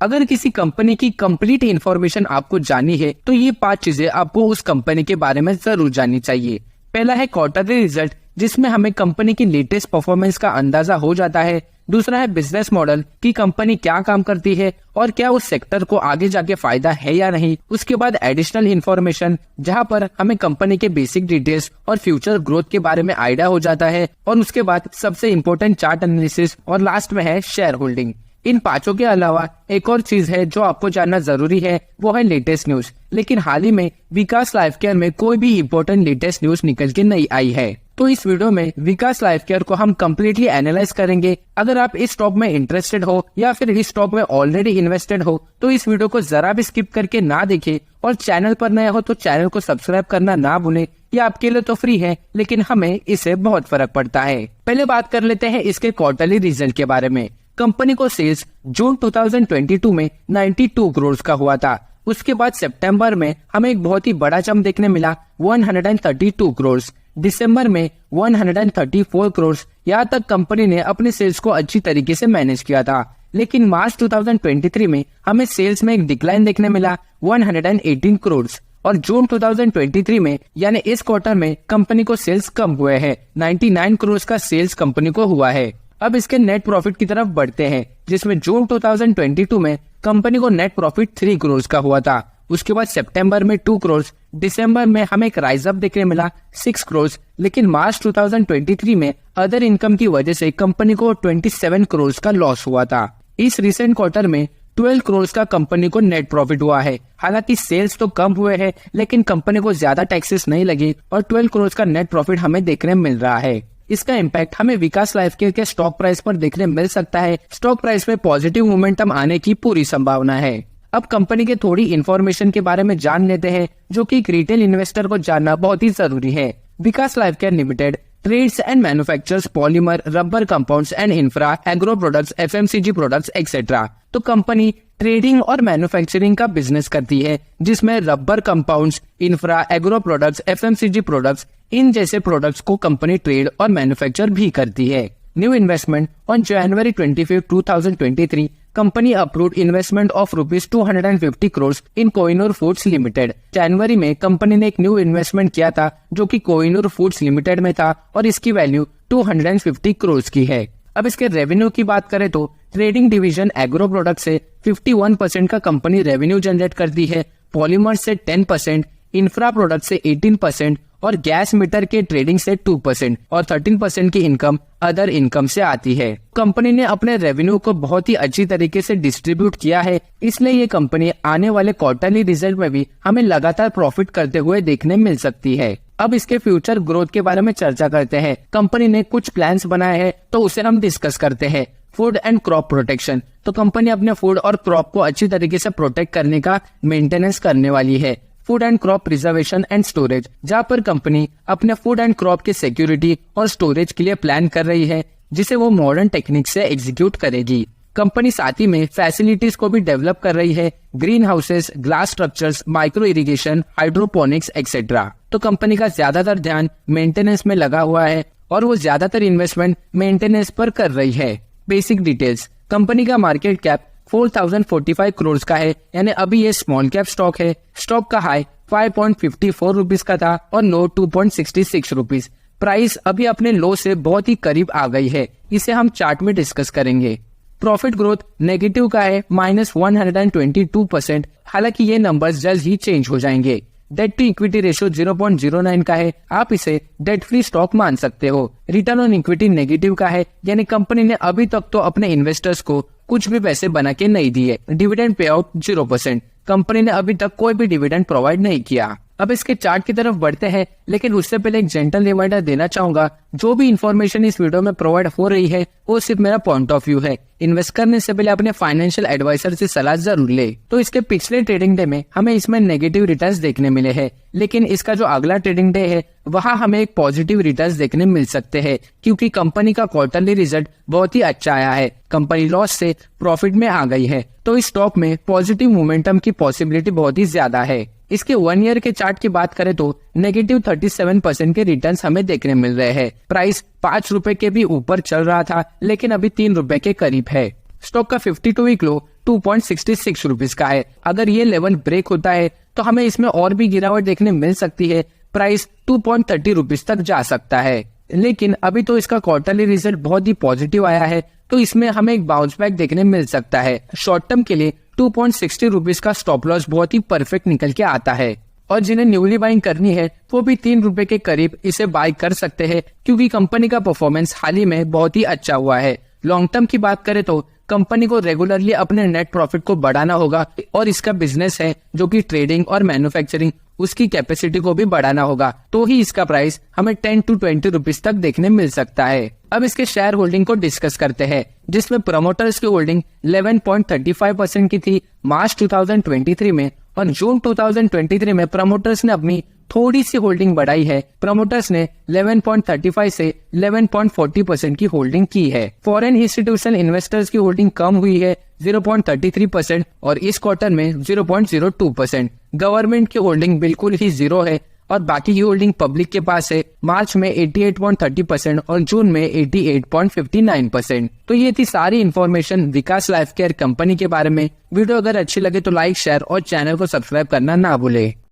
अगर किसी कंपनी की कंप्लीट इंफॉर्मेशन आपको जाननी है तो ये 5 चीजें आपको उस कंपनी के बारे में जरूर जाननी चाहिए। पहला है क्वार्टरली रिजल्ट, जिसमें हमें कंपनी की लेटेस्ट परफॉर्मेंस का अंदाजा हो जाता है। दूसरा है बिजनेस मॉडल कि कंपनी क्या काम करती है और क्या उस सेक्टर को आगे जाके फायदा है या नहीं। उसके बाद एडिशनल इंफॉर्मेशन, जहां पर हमें कंपनी के बेसिक डिटेल्स और फ्यूचर ग्रोथ के बारे में आइडिया हो जाता है। और उसके बाद सबसे इम्पोर्टेंट चार्ट एनालिसिस और लास्ट में है शेयर होल्डिंग। इन 5 के अलावा एक और चीज है जो आपको जानना जरूरी है, वो है लेटेस्ट न्यूज। लेकिन हाल ही में विकास लाइफ केयर में कोई भी इम्पोर्टेंट लेटेस्ट न्यूज निकल के नहीं आई है। तो इस वीडियो में विकास लाइफ केयर को हम कम्प्लीटली एनालाइज करेंगे। अगर आप इस स्टॉक में इंटरेस्टेड हो या फिर इस स्टॉक में ऑलरेडी इन्वेस्टेड हो तो इस वीडियो को जरा भी स्किप करके ना देखें, और चैनल पर नए हो तो चैनल को सब्सक्राइब करना ना भूलें। ये आपके लिए तो फ्री है, लेकिन हमें इससे बहुत फर्क पड़ता है। पहले बात कर लेते हैं इसके क्वार्टरली रिजल्ट के बारे में। कंपनी को सेल्स जून 2022 में 92 करोड़ का हुआ था। उसके बाद सितंबर में हमें एक बहुत ही बड़ा जंप देखने मिला, 132 करोड़। दिसंबर में 134 करोड़। यहाँ तक कंपनी ने अपने सेल्स को अच्छी तरीके से मैनेज किया था। लेकिन मार्च 2023 में हमें सेल्स में एक डिक्लाइन देखने मिला, 118 करोड़। और जून 2023 में यानी इस क्वार्टर में कंपनी को सेल्स कम हुए हैं, 99 करोड़ का सेल्स कंपनी को हुआ है। अब इसके नेट प्रॉफिट की तरफ बढ़ते हैं, जिसमें जून 2022 में कंपनी को नेट प्रॉफिट 3 करोड़ का हुआ था। उसके बाद सितंबर में 2 करोड़, दिसंबर में हमें एक राइज अप देखने मिला 6 करोड़। लेकिन मार्च 2023 में अदर इनकम की वजह से कंपनी को 27 करोड़ का लॉस हुआ था। इस रिसेंट क्वार्टर में 12 करोड़ का कंपनी को नेट प्रॉफिट हुआ है। हालांकि सेल्स तो कम हुए हैं, लेकिन कंपनी को ज्यादा टैक्सेस नहीं लगे और 12 करोड़ का नेट प्रॉफिट हमें देखने मिल रहा है। इसका इम्पैक्ट हमें विकास लाइफ केयर के स्टॉक प्राइस पर देखने मिल सकता है। स्टॉक प्राइस में पॉजिटिव मोमेंटम आने की पूरी संभावना है। अब कंपनी के थोड़ी इन्फॉर्मेशन के बारे में जान लेते हैं, जो कि एक रिटेल इन्वेस्टर को जानना बहुत ही जरूरी है। Vikas life care limited trades and manufactures polymer, rubber compounds and infra, agro products, FMCG products etcetera. तो कंपनी ट्रेडिंग और मैन्युफैक्चरिंग का बिजनेस करती है, जिसमें rubber compounds, infra, agro products, FMCG products, इन जैसे प्रोडक्ट्स को कंपनी ट्रेड और मैन्युफैक्चर भी करती है। New investment on January 25, 2023, company approved investment of ₹250 crore in Kohinoor foods limited. जनवरी में कंपनी ने एक न्यू इन्वेस्टमेंट किया था, जो कि कोहिनूर फूड्स लिमिटेड में था, और इसकी वैल्यू 250 करोड़ की है। अब इसके रेवेन्यू की बात करें तो ट्रेडिंग डिवीजन एग्रो प्रोडक्ट से 51% का कंपनी रेवेन्यू जनरेट करती है, पॉलीमर से 10%, इंफ्रा प्रोडक्ट से 18% और गैस मीटर के ट्रेडिंग से 2% और 13% की इनकम अदर इनकम से आती है। कंपनी ने अपने रेवेन्यू को बहुत ही अच्छी तरीके से डिस्ट्रीब्यूट किया है, इसलिए ये कंपनी आने वाले क्वार्टरली रिजल्ट में भी हमें लगातार प्रॉफिट करते हुए देखने मिल सकती है। अब इसके फ्यूचर ग्रोथ के बारे में चर्चा करते हैं। कंपनी ने कुछ प्लान्स बनाए हैं, तो उसे हम डिस्कस करते हैं। फूड एंड क्रॉप प्रोटेक्शन, तो कंपनी अपने फूड और क्रॉप को अच्छी तरीके से प्रोटेक्ट करने का मेंटेनेंस करने वाली है। Food and crop preservation and storage, जहाँ पर कंपनी अपने फूड एंड क्रॉप की सिक्योरिटी और स्टोरेज के लिए प्लान कर रही है, जिसे वो मॉडर्न टेक्निक से एग्जीक्यूट करेगी। कंपनी साथ ही में फैसिलिटीज को भी डेवलप कर रही है, green houses, glass structures, micro irrigation, hydroponics etcetera. तो कंपनी का ज्यादातर ध्यान मेंटेनेंस में लगा हुआ है और वो ज्यादातर इन्वेस्टमेंट मेंटेनेंस पर कर रही है। बेसिक डिटेल्स, कंपनी का मार्केट कैप 4045 करोड़ का है, यानी अभी ये स्मॉल कैप स्टॉक है। स्टॉक का हाई 5.54 रुपीज का था और लो 2.66 रुपीज। प्राइस अभी अपने लो से बहुत ही करीब आ गई है, इसे हम चार्ट में डिस्कस करेंगे। प्रॉफिट ग्रोथ नेगेटिव का है -122%, हालांकि ये नंबर्स जल्द ही चेंज हो जाएंगे। डेट टू इक्विटी रेशियो 0.09 का है, आप इसे डेट फ्री स्टॉक मान सकते हो। रिटर्न ऑन इक्विटी नेगेटिव का है, यानी कंपनी ने अभी तक तो अपने इन्वेस्टर्स को कुछ भी पैसे बना के नहीं दिए। डिविडेंड पे आउट 0%, कंपनी ने अभी तक कोई भी डिविडेंड प्रोवाइड नहीं किया। अब इसके चार्ट की तरफ बढ़ते हैं, लेकिन उससे पहले एक जेंटल रिमाइंडर देना चाहूंगा, जो भी इन्फॉर्मेशन इस वीडियो में प्रोवाइड हो रही है वो सिर्फ मेरा पॉइंट ऑफ व्यू है। इन्वेस्ट करने से पहले अपने फाइनेंशियल एडवाइजर से सलाह जरूर ले। तो इसके पिछले ट्रेडिंग डे में हमें इसमें नेगेटिव रिटर्न्स देखने मिले हैं, लेकिन इसका जो अगला ट्रेडिंग डे है वहाँ हमें एक पॉजिटिव रिटर्न्स देखने मिल सकते हैं, क्योंकि कंपनी का क्वार्टरली रिजल्ट बहुत ही अच्छा आया है। कंपनी लॉस से प्रॉफिट में आ गई है, तो इस स्टॉक में पॉजिटिव मोमेंटम की पॉसिबिलिटी बहुत ही ज्यादा है। इसके 1 ईयर के चार्ट की बात करें तो नेगेटिव 37% के रिटर्न्स हमें देखने मिल रहे हैं। प्राइस 5 रुपए के भी ऊपर चल रहा था, लेकिन अभी 3 रुपए के करीब है। स्टॉक का 52 वीक लो 2.66 रुपीज का है। अगर ये लेवल ब्रेक होता है तो हमें इसमें और भी गिरावट देखने मिल सकती है, प्राइस 2.30 रुपीज तक जा सकता है। लेकिन अभी तो इसका क्वार्टरली रिजल्ट बहुत ही पॉजिटिव आया है, तो इसमें हमें एक बाउंस बैक देखने मिल सकता है। शॉर्ट टर्म के लिए 2.60 रुपीज का स्टॉप लॉस बहुत ही परफेक्ट निकल के आता है, और जिन्हें न्यूली बाइंग करनी है वो भी 3 रुपए के करीब इसे बाय कर सकते हैं, क्योंकि कंपनी का परफॉर्मेंस हाल ही में बहुत ही अच्छा हुआ है। लॉन्ग टर्म की बात करें तो कंपनी को रेगुलरली अपने नेट प्रॉफिट को बढ़ाना होगा, और इसका बिजनेस है जो कि ट्रेडिंग और मैन्युफैक्चरिंग, उसकी कैपेसिटी को भी बढ़ाना होगा, तो ही इसका प्राइस हमें 10 to 20 रुपीज तक देखने मिल सकता है। अब इसके शेयर होल्डिंग को डिस्कस करते हैं, जिसमें प्रमोटर्स की होल्डिंग 11.35% की थी मार्च 2023 में, और जून 2023 में प्रमोटर्स ने अपनी थोड़ी सी होल्डिंग बढ़ाई है। प्रमोटर्स ने 11.35 से 11.40% की होल्डिंग की है। फॉरेन इंस्टीट्यूशनल इन्वेस्टर्स की होल्डिंग कम हुई है 0.33%, और इस क्वार्टर में 0.02%। गवर्नमेंट की होल्डिंग बिल्कुल ही जीरो है, और बाकी की होल्डिंग पब्लिक के पास है। मार्च में 88.30% और जून में 88.59%। तो ये थी सारी इन्फॉर्मेशन विकास लाइफ केयर कंपनी के बारे में। वीडियो अगर अच्छी लगे तो लाइक, शेयर और चैनल को सब्सक्राइब करना ना भूले।